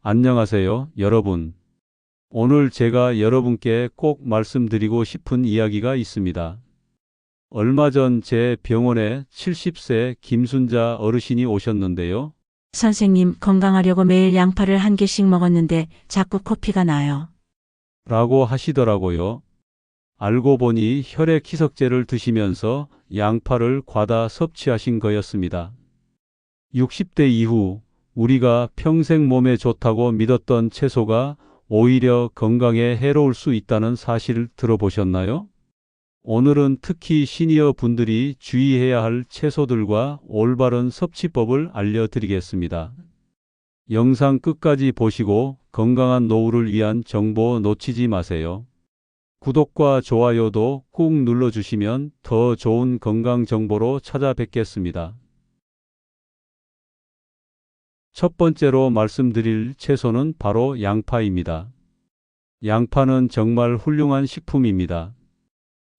안녕하세요, 여러분. 오늘 제가 여러분께 꼭 말씀드리고 싶은 이야기가 있습니다. 얼마 전 제 병원에 70세 김순자 어르신이 오셨는데요. 선생님, 건강하려고 매일 양파를 한 개씩 먹었는데 자꾸 코피가 나요. 라고 하시더라고요. 알고 보니 혈액 희석제를 드시면서 양파를 과다 섭취하신 거였습니다. 60대 이후 우리가 평생 몸에 좋다고 믿었던 채소가 오히려 건강에 해로울 수 있다는 사실을 들어보셨나요? 오늘은 특히 시니어 분들이 주의해야 할 채소들과 올바른 섭취법을 알려드리겠습니다. 영상 끝까지 보시고 건강한 노후를 위한 정보 놓치지 마세요. 구독과 좋아요도 꾹 눌러주시면 더 좋은 건강 정보로 찾아뵙겠습니다. 첫 번째로 말씀드릴 채소는 바로 양파입니다. 양파는 정말 훌륭한 식품입니다.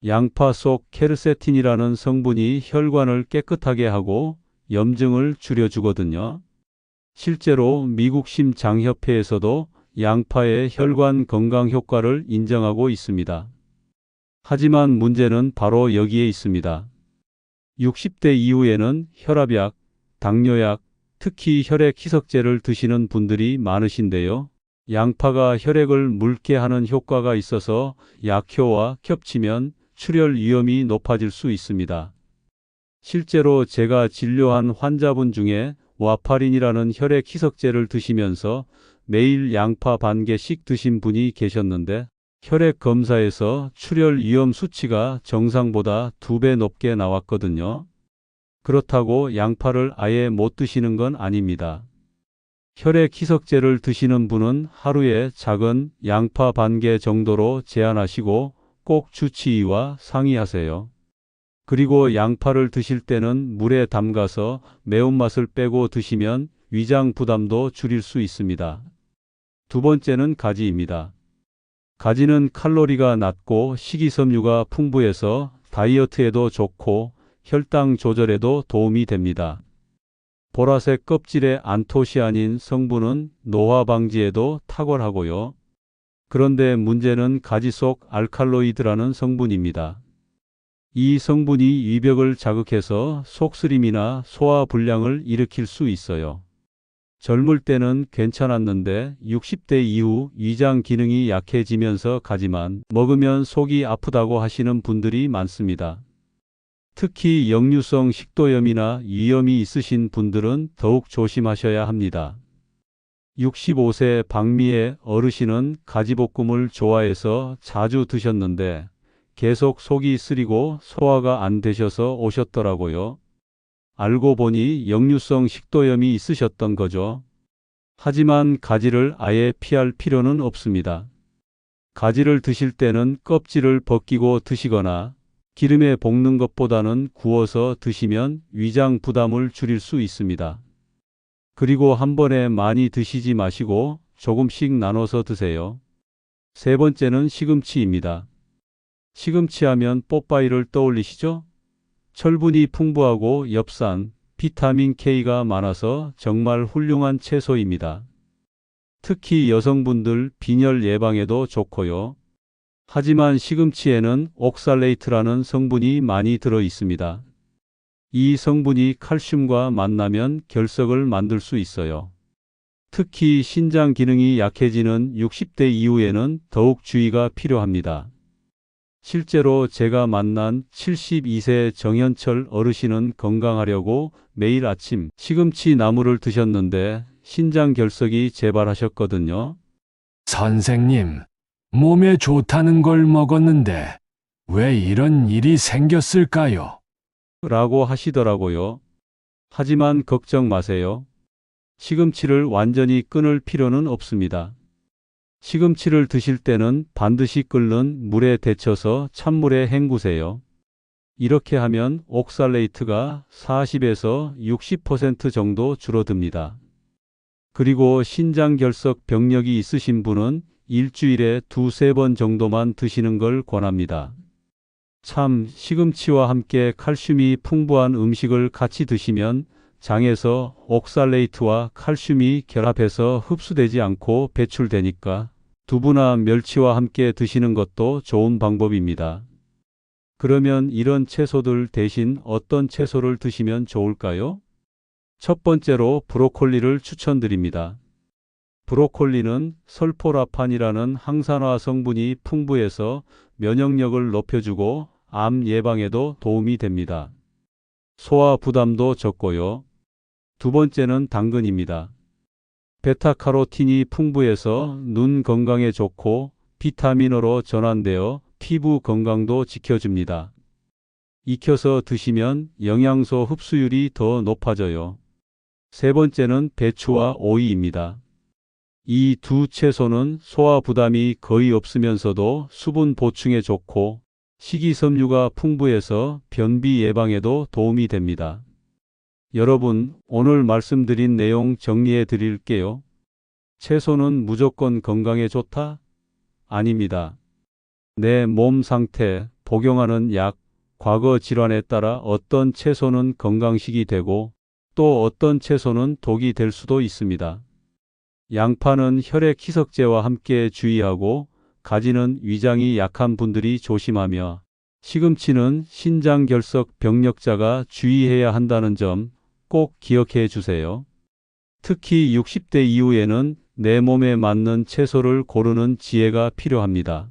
양파 속 케르세틴이라는 성분이 혈관을 깨끗하게 하고 염증을 줄여주거든요. 실제로 미국 심장협회에서도 양파의 혈관 건강 효과를 인정하고 있습니다. 하지만 문제는 바로 여기에 있습니다. 60대 이후에는 혈압약, 당뇨약, 특히 혈액 희석제를 드시는 분들이 많으신데요. 양파가 혈액을 묽게 하는 효과가 있어서 약효와 겹치면 출혈 위험이 높아질 수 있습니다. 실제로 제가 진료한 환자분 중에 와파린이라는 혈액 희석제를 드시면서 매일 양파 반 개씩 드신 분이 계셨는데 혈액 검사에서 출혈 위험 수치가 정상보다 2배 높게 나왔거든요. 그렇다고 양파를 아예 못 드시는 건 아닙니다. 혈액 희석제를 드시는 분은 하루에 작은 양파 반 개 정도로 제한하시고 꼭 주치의와 상의하세요. 그리고 양파를 드실 때는 물에 담가서 매운맛을 빼고 드시면 위장 부담도 줄일 수 있습니다. 두 번째는 가지입니다. 가지는 칼로리가 낮고 식이섬유가 풍부해서 다이어트에도 좋고 혈당 조절에도 도움이 됩니다. 보라색 껍질의 안토시아닌 성분은 노화 방지에도 탁월하고요. 그런데 문제는 가지 속 알칼로이드라는 성분입니다. 이 성분이 위벽을 자극해서 속쓰림이나 소화 불량을 일으킬 수 있어요. 젊을 때는 괜찮았는데 60대 이후 위장 기능이 약해지면서 가지만 먹으면 속이 아프다고 하시는 분들이 많습니다. 특히 역류성 식도염이나 위염이 있으신 분들은 더욱 조심하셔야 합니다. 65세 박미애 어르신은 가지볶음을 좋아해서 자주 드셨는데 계속 속이 쓰리고 소화가 안 되셔서 오셨더라고요. 알고 보니 역류성 식도염이 있으셨던 거죠. 하지만 가지를 아예 피할 필요는 없습니다. 가지를 드실 때는 껍질을 벗기고 드시거나 기름에 볶는 것보다는 구워서 드시면 위장 부담을 줄일 수 있습니다. 그리고 한 번에 많이 드시지 마시고 조금씩 나눠서 드세요. 세 번째는 시금치입니다. 시금치 하면 뽀빠이를 떠올리시죠? 철분이 풍부하고 엽산, 비타민 K가 많아서 정말 훌륭한 채소입니다. 특히 여성분들 빈혈 예방에도 좋고요. 하지만 시금치에는 옥살레이트라는 성분이 많이 들어 있습니다. 이 성분이 칼슘과 만나면 결석을 만들 수 있어요. 특히 신장 기능이 약해지는 60대 이후에는 더욱 주의가 필요합니다. 실제로 제가 만난 72세 정현철 어르신은 건강하려고 매일 아침 시금치 나물을 드셨는데 신장 결석이 재발하셨거든요. 선생님, 몸에 좋다는 걸 먹었는데 왜 이런 일이 생겼을까요? 라고 하시더라고요. 하지만 걱정 마세요. 시금치를 완전히 끊을 필요는 없습니다. 시금치를 드실 때는 반드시 끓는 물에 데쳐서 찬물에 헹구세요. 이렇게 하면 옥살레이트가 40에서 60% 정도 줄어듭니다. 그리고 신장결석 병력이 있으신 분은 일주일에 2~3번 정도만 드시는 걸 권합니다. 참, 시금치와 함께 칼슘이 풍부한 음식을 같이 드시면 장에서 옥살레이트와 칼슘이 결합해서 흡수되지 않고 배출되니까 두부나 멸치와 함께 드시는 것도 좋은 방법입니다. 그러면 이런 채소들 대신 어떤 채소를 드시면 좋을까요? 첫 번째로 브로콜리를 추천드립니다. 브로콜리는 설포라판이라는 항산화 성분이 풍부해서 면역력을 높여주고 암 예방에도 도움이 됩니다. 소화 부담도 적고요. 두 번째는 당근입니다. 베타카로틴이 풍부해서 눈 건강에 좋고 비타민으로 전환되어 피부 건강도 지켜줍니다. 익혀서 드시면 영양소 흡수율이 더 높아져요. 세 번째는 배추와 오이입니다. 이 두 채소는 소화 부담이 거의 없으면서도 수분 보충에 좋고 식이섬유가 풍부해서 변비 예방에도 도움이 됩니다. 여러분, 오늘 말씀드린 내용 정리해 드릴게요. 채소는 무조건 건강에 좋다? 아닙니다. 내 몸 상태, 복용하는 약, 과거 질환에 따라 어떤 채소는 건강식이 되고 또 어떤 채소는 독이 될 수도 있습니다. 양파는 혈액 희석제와 함께 주의하고 가지는 위장이 약한 분들이 조심하며 시금치는 신장결석 병력자가 주의해야 한다는 점 꼭 기억해 주세요. 특히 60대 이후에는 내 몸에 맞는 채소를 고르는 지혜가 필요합니다.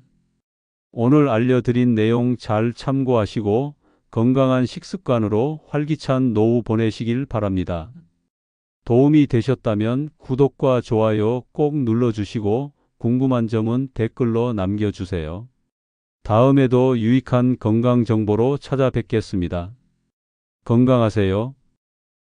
오늘 알려드린 내용 잘 참고하시고 건강한 식습관으로 활기찬 노후 보내시길 바랍니다. 도움이 되셨다면 구독과 좋아요 꼭 눌러주시고 궁금한 점은 댓글로 남겨주세요. 다음에도 유익한 건강 정보로 찾아뵙겠습니다. 건강하세요.